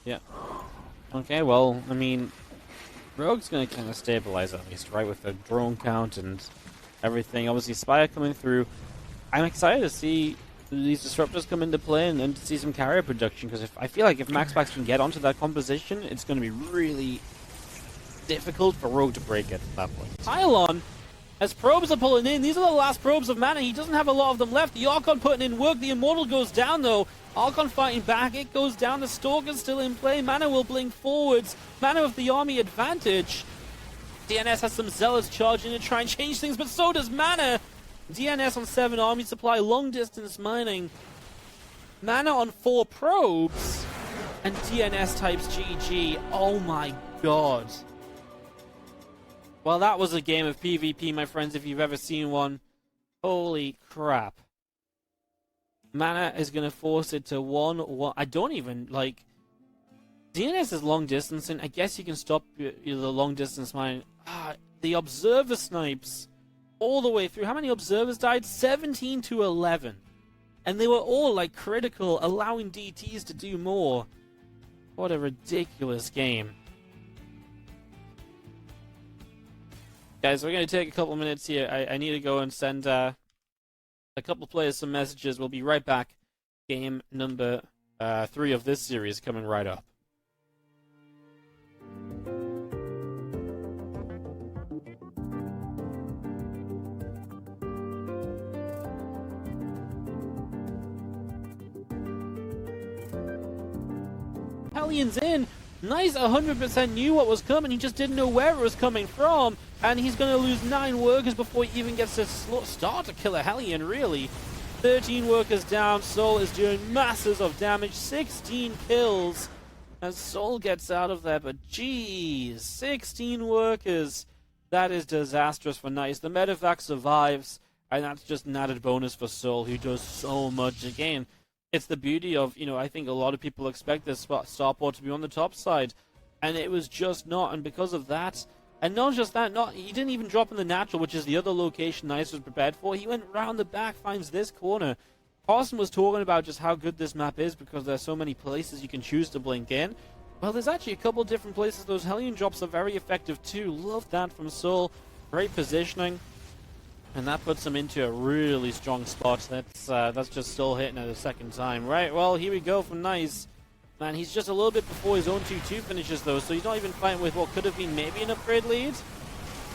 Yeah. Okay, well, I mean, Rogue's gonna kind of stabilize at least, right, with the drone count and everything. Obviously, Spire coming through. I'm excited to see these disruptors come into play and to see some carrier production, because I feel like if MaxPax can get onto that composition, it's going to be really difficult for Rogue to break it at that point. Pylon, as probes are pulling in, these are the last probes of mana. He doesn't have a lot of them left. The Archon putting in work. The Immortal goes down, though. Archon fighting back. It goes down. The Stalker's still in play. Mana will blink forwards. Mana of the army advantage. DNS has some Zealots charging to try and change things, but so does Mana. DNS on 7 army supply, long distance mining. Mana on 4 probes. And DNS types GG. Oh my god. Well, that was a game of PvP, my friends, if you've ever seen one. Holy crap. Mana is going to force it to 1-1. I don't even, like... DNS is long distance, and I guess you can stop the long distance mine. The Observer snipes all the way through. How many Observers died? 17 to 11. And they were all, like, critical, allowing DTs to do more. What a ridiculous game. Guys, we're going to take a couple minutes here. I need to go and send a couple players some messages. We'll be right back. Game number 3 of this series coming right up. Hellions in. Nice, 100% knew what was coming. He just didn't know where it was coming from. And he's going to lose 9 workers before he even gets to start to kill a Hellion, really. 13 workers down. Soul is doing masses of damage. 16 kills. As Soul gets out of there. But geez, 16 workers. That is disastrous for Nice. The medevac survives. And that's just an added bonus for Soul, who does so much. Again, it's the beauty of, I think a lot of people expect this starport to be on the top side. And it was just not. And because of that, and not just that, he didn't even drop in the natural, which is the other location Nice was prepared for. He went round the back, finds this corner. Carson was talking about just how good this map is because there's so many places you can choose to blink in. Well, there's actually a couple different places. Those Hellion drops are very effective too. Love that from Soul. Great positioning. And that puts him into a really strong spot. That's just still hitting it a second time. Right, well, here we go from Nice. Man, he's just a little bit before his own 2-2 finishes, though, so he's not even fighting with what could have been maybe an upgrade lead.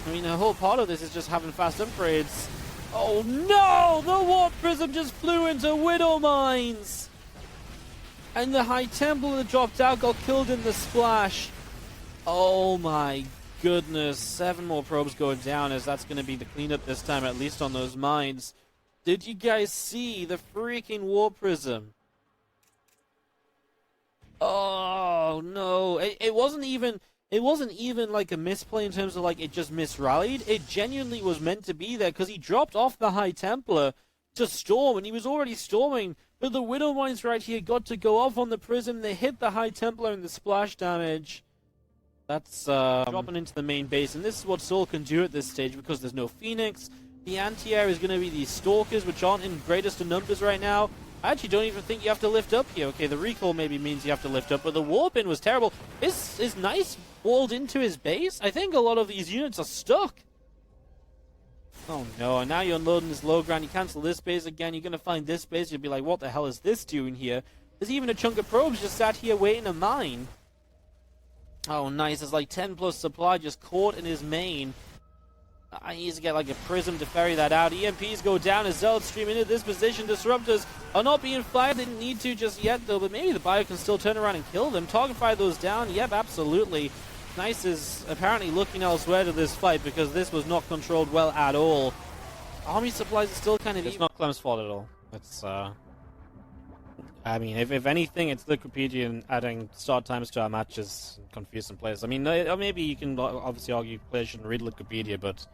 I mean, the whole part of this is just having fast upgrades. Oh, no! The Warp Prism just flew into Widow Mines! And the High Templar that dropped out got killed in the splash. Oh, my goodness. 7 more probes going down, as that's going to be the cleanup this time, at least on those mines. Did you guys see the freaking Warp Prism? Oh no! It wasn't even like a misplay in terms of like it just misrallied. It genuinely was meant to be there because he dropped off the High Templar to storm, and he was already storming. But the Widow Mines right here got to go off on the Prism. They hit the High Templar and the splash damage. That's dropping into the main base, and this is what Soul can do at this stage because there's no Phoenix. The anti-air is going to be these Stalkers, which aren't in greatest of numbers right now. I actually don't even think you have to lift up here. Okay, the recall maybe means you have to lift up, but the warp-in was terrible. Is Nice walled into his base? I think a lot of these units are stuck. Oh no, and now you're unloading this low ground. You cancel this base again, you're going to find this base. You'll be like, what the hell is this doing here? There's even a chunk of probes just sat here waiting to mine. Oh, Nice. There's like 10 plus supply just caught in his main. I need to get like a Prism to ferry that out. EMPs go down as Zealots stream into this position. Disruptors are not being fired. They didn't need to just yet, though, but maybe the Bio can still turn around and kill them. Target fire those down. Yep, absolutely. Nice is apparently looking elsewhere to this fight because this was not controlled well at all. Army supplies are still kind of... It's not Clem's fault at all. It's, I mean, if anything, it's Liquipedia and adding start times to our matches and confusing players. I mean, maybe you can obviously argue players shouldn't read Liquipedia, but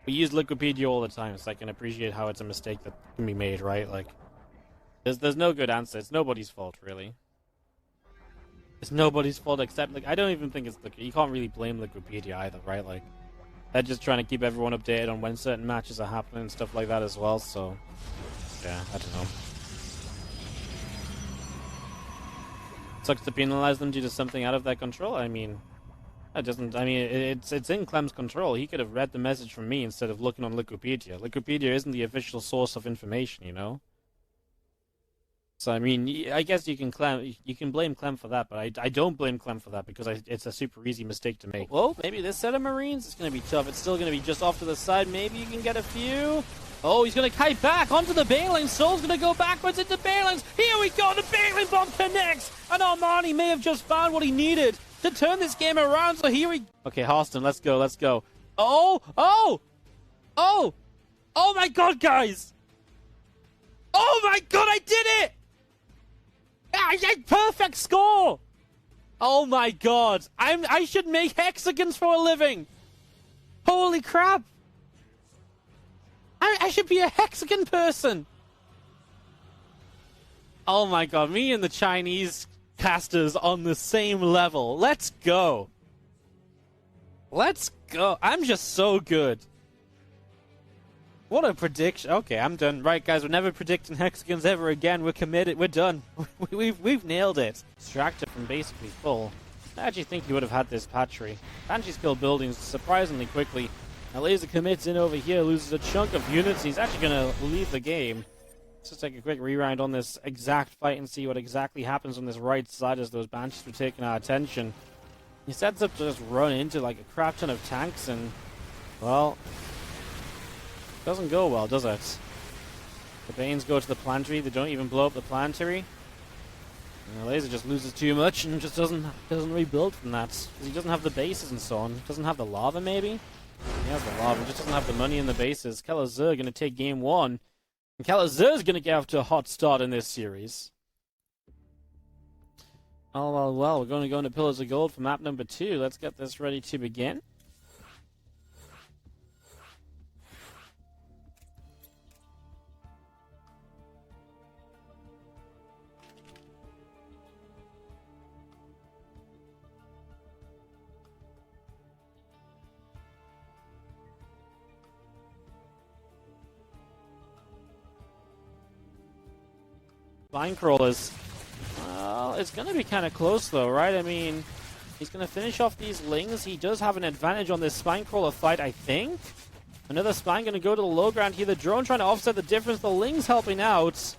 we use Liquipedia all the time, so I can appreciate how it's a mistake that can be made, right? Like, there's no good answer. It's nobody's fault, really. It's nobody's fault except, like, I don't even think it's... You can't really blame Liquipedia either, right? Like, they're just trying to keep everyone updated on when certain matches are happening and stuff like that as well, so... Yeah, I don't know. sucks to penalize them due to something out of their control. I mean, that doesn't. I mean, it's in Clem's control. He could have read the message from me instead of looking on Wikipedia. Wikipedia isn't the official source of information, you know. So I mean, I guess you can blame Clem for that, but I don't blame Clem for that because it's a super easy mistake to make. Well, maybe this set of Marines is going to be tough. It's still going to be just off to the side. Maybe you can get a few. Oh, he's going to kite back onto the Baneling. Soul's going to go backwards into Banelings. Here we go. The Baneling bomb connects. And Armani may have just found what he needed to turn this game around. So here we... Okay, Harston, let's go. Let's go. Oh! Oh! Oh! Oh my god, guys! Oh my god, I did it! Perfect score! Oh my god. I should make hexagons for a living. Holy crap. I should be a hexagon person. Oh my god, me and the Chinese casters on the same level. Let's go. Let's go. I'm just so good. What a prediction. Okay, I'm done. Right, guys, we're never predicting hexagons ever again. We're committed. We're done. We've nailed it. Extracted from basically full. I actually think he would have had this patchery. Banshee's killed buildings surprisingly quickly. Now Laser commits in over here, loses a chunk of units. He's actually going to leave the game. Let's just take a quick rewind on this exact fight and see what exactly happens on this right side as those Banshees were taking our attention. He sets up to just run into like a crap ton of tanks and, well... doesn't go well, does it? The Banes go to the planetary. They don't even blow up the planetary. And the Laser just loses too much and just doesn't rebuild from that. Because he doesn't have the bases and so on. Doesn't have the lava, maybe? He has the lava, just doesn't have the money in the bases. Kelazur going to take game one. And Kelazur is going to get off to a hot start in this series. Oh, well, we're going to go into Pillars of Gold for map number 2. Let's get this ready to begin. Vine crawlers. Well, it's going to be kind of close though, right? I mean, he's going to finish off these lings. He does have an advantage on this spine crawler fight, I think. Another spine going to go to the low ground here. The drone trying to offset the difference. The lings helping out.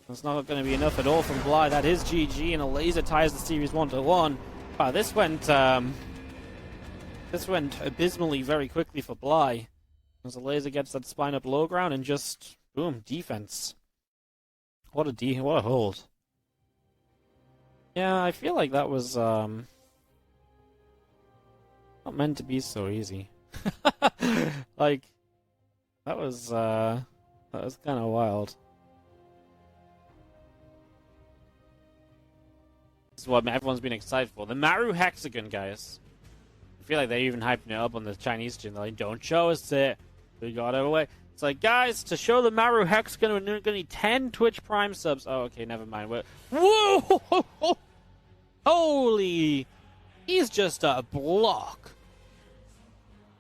That's not going to be enough at all from Bly. That is GG, and a laser ties the series 1-1. Wow, this went abysmally very quickly for Bly. As the laser gets that spine up low ground and just, boom, defense. What a hold. Yeah, I feel like that was, not meant to be so easy. Like, that was kind of wild. This is what everyone's been excited for. The Maru Hexagon, guys. I feel like they're even hyping it up on the Chinese channel. They're like, don't show us it. We got it away. It's like, guys, to show the Maru Hexagon, we're going to need 10 Twitch Prime subs. Oh, okay, never mind. Whoa! Holy! He's just a block.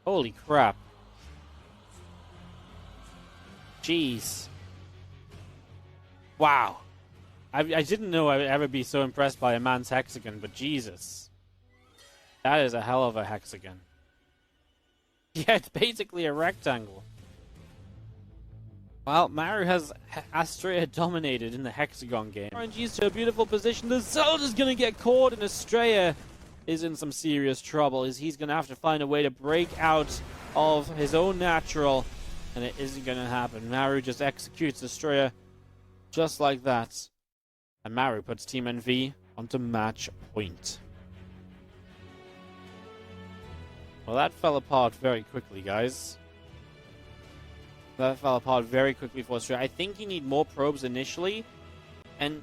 Holy crap. Jeez. Wow. I didn't know I would ever be so impressed by a man's hexagon, but Jesus. That is a hell of a hexagon. Yeah, it's basically a rectangle. Well, Maru has Astrea dominated in the hexagon game. RNG's to a beautiful position. The Zelda's going to get caught, and Astrea is in some serious trouble. He's going to have to find a way to break out of his own natural, and it isn't going to happen. Maru just executes Astrea just like that. And Maru puts Team NV onto match point. Well, that fell apart very quickly, guys. That fell apart very quickly for Astrea. I think you need more probes initially, and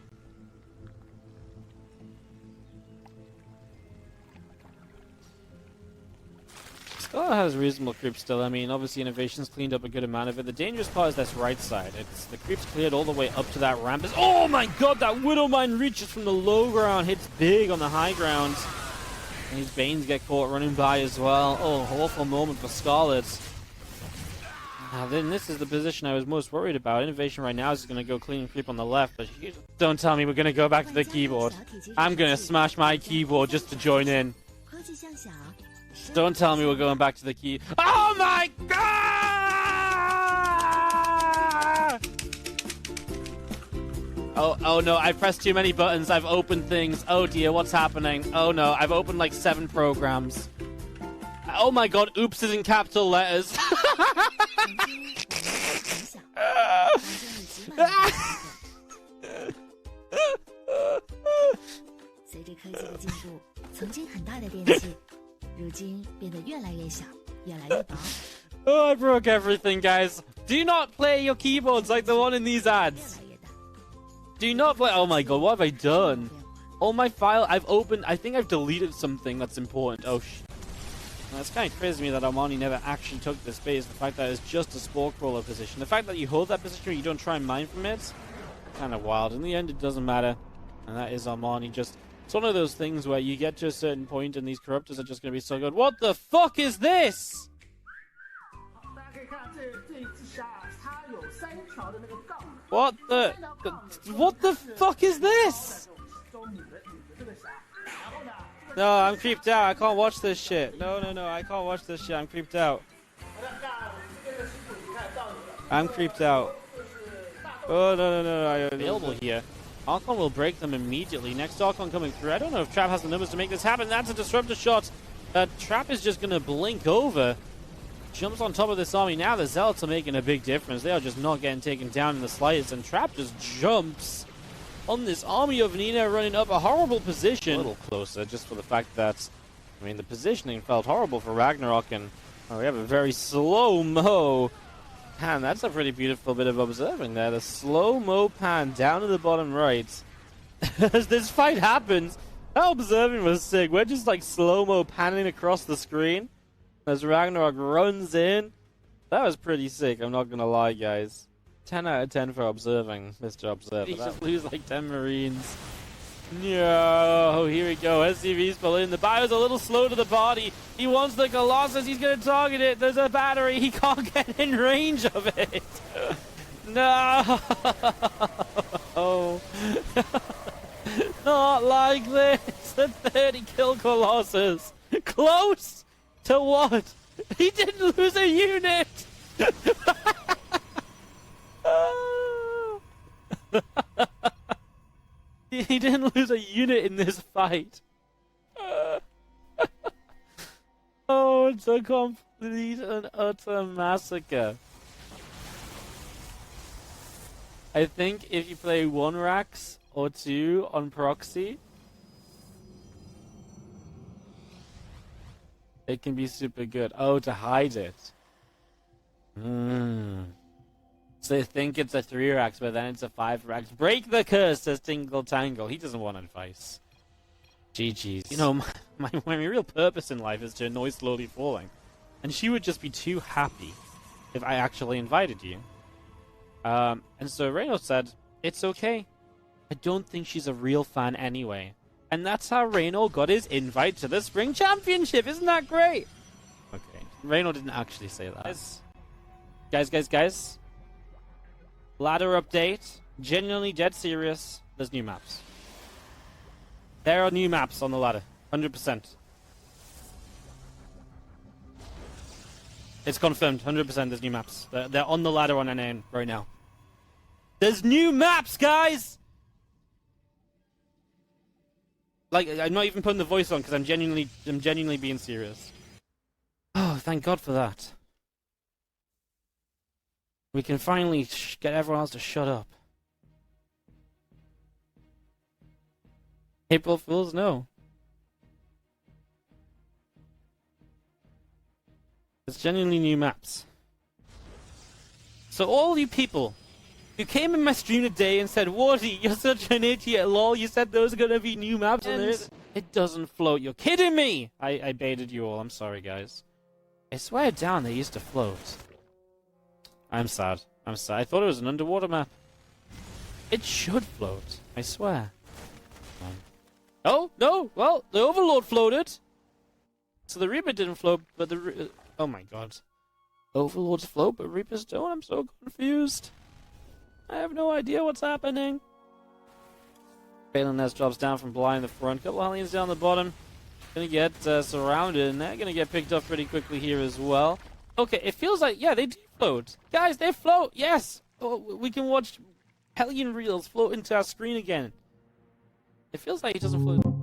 Skull has reasonable creeps still. I mean, obviously Innovation's cleaned up a good amount of it. The dangerous part is this right side. It's the creeps cleared all the way up to that ramp. Oh my god, that Widow Mine reaches from the low ground, hits big on the high ground. And his Banes get caught running by as well. Oh, awful moment for Scarlet. Then this is the position I was most worried about. Innovation right now is going to go clean and creep on the left, but don't tell me we're going to go back to the keyboard. I'm going to smash my keyboard just to join in. Don't tell me we're going back to the key. Oh my god! Oh no, I pressed too many buttons. I've opened things. Oh dear, what's happening? Oh no, I've opened like 7 programs. Oh my god, oops is in capital letters. Oh, I broke everything, guys. Do not play your keyboards like the one in these ads. Do not play. Oh my god, what have I done? All my file I've opened. I think I've deleted something that's important. Oh, that's kind of crazy to me that Armani never actually took this base. The fact that it's just a spore crawler position. The fact that you hold that position and you don't try and mine from it, kind of wild. In the end, it doesn't matter. And that is Armani. Just, it's one of those things where you get to a certain point and these corruptors are just going to be so good. What the fuck is this? What the fuck is this? No, I'm creeped out. I can't watch this shit. No, I can't watch this shit. I'm creeped out. I'm creeped out. Oh, no. I'm available here. Archon will break them immediately. Next Archon coming through. I don't know if Trap has the numbers to make this happen. That's a disruptor shot. Trap is just going to blink over. Jumps on top of this army. Now the Zealots are making a big difference. They are just not getting taken down in the slightest. And Trap just jumps on this army of Nina running up a horrible position. A little closer, just for the fact that, I mean, the positioning felt horrible for Ragnarok, and we have a very slow-mo pan. That's a pretty beautiful bit of observing there. The slow-mo pan down to the bottom right. As this fight happens, that observing was sick. We're just like slow-mo panning across the screen as Ragnarok runs in. That was pretty sick, I'm not gonna lie, guys. 10 out of 10 for observing, Mr. Observer. He just lose like 10 Marines. No, here we go. SCV's pull in. The Bio's a little slow to the body. He wants the Colossus. He's going to target it. There's a battery. He can't get in range of it. No. Not like this. The 30 kill Colossus. Close to what? He didn't lose a unit. He didn't lose a unit in this fight. Oh, it's a complete and utter massacre. I think if you play 1 Rax or 2 on proxy, it can be super good. Oh, to hide it. So they think it's a 3 Rax, but then it's a 5 Rax. Break the curse, says Tingle Tangle. He doesn't want advice. GG's. You know, my real purpose in life is to annoy Slowlyfalling. And she would just be too happy if I actually invited you. And so Reynor said, it's okay. I don't think she's a real fan anyway. And that's how Reynor got his invite to the Spring Championship. Isn't that great? Okay. Reynor didn't actually say that. Guys. Ladder update. Genuinely dead serious. There's new maps. There are new maps on the ladder. 100%. It's confirmed. 100% there's new maps. They're on the ladder on NN right now. There's new maps, guys! Like, I'm not even putting the voice on because I'm genuinely being serious. Oh, thank God for that. We can finally get everyone else to shut up. April Fools, no. It's genuinely new maps. So all you people who came in my stream today and said, Wardi, you're such an idiot, lol, you said those are gonna be new maps and it doesn't float. You're kidding me! I baited you all, I'm sorry guys. I swear down they used to float. I'm sad. I thought it was an underwater map. It should float, I swear. Oh, no! Well, the Overlord floated! So the Reaper didn't float, but the... oh my god. Overlords float, but Reapers don't. I'm so confused. I have no idea what's happening. Kitylinn drops down from behind the front. Couple Hellions down the bottom. Gonna get surrounded, and they're gonna get picked up pretty quickly here as well. Okay, it feels like, yeah, they do float. Guys, they float, yes! Oh, we can watch Hellion reels float into our screen again. It feels like it doesn't float.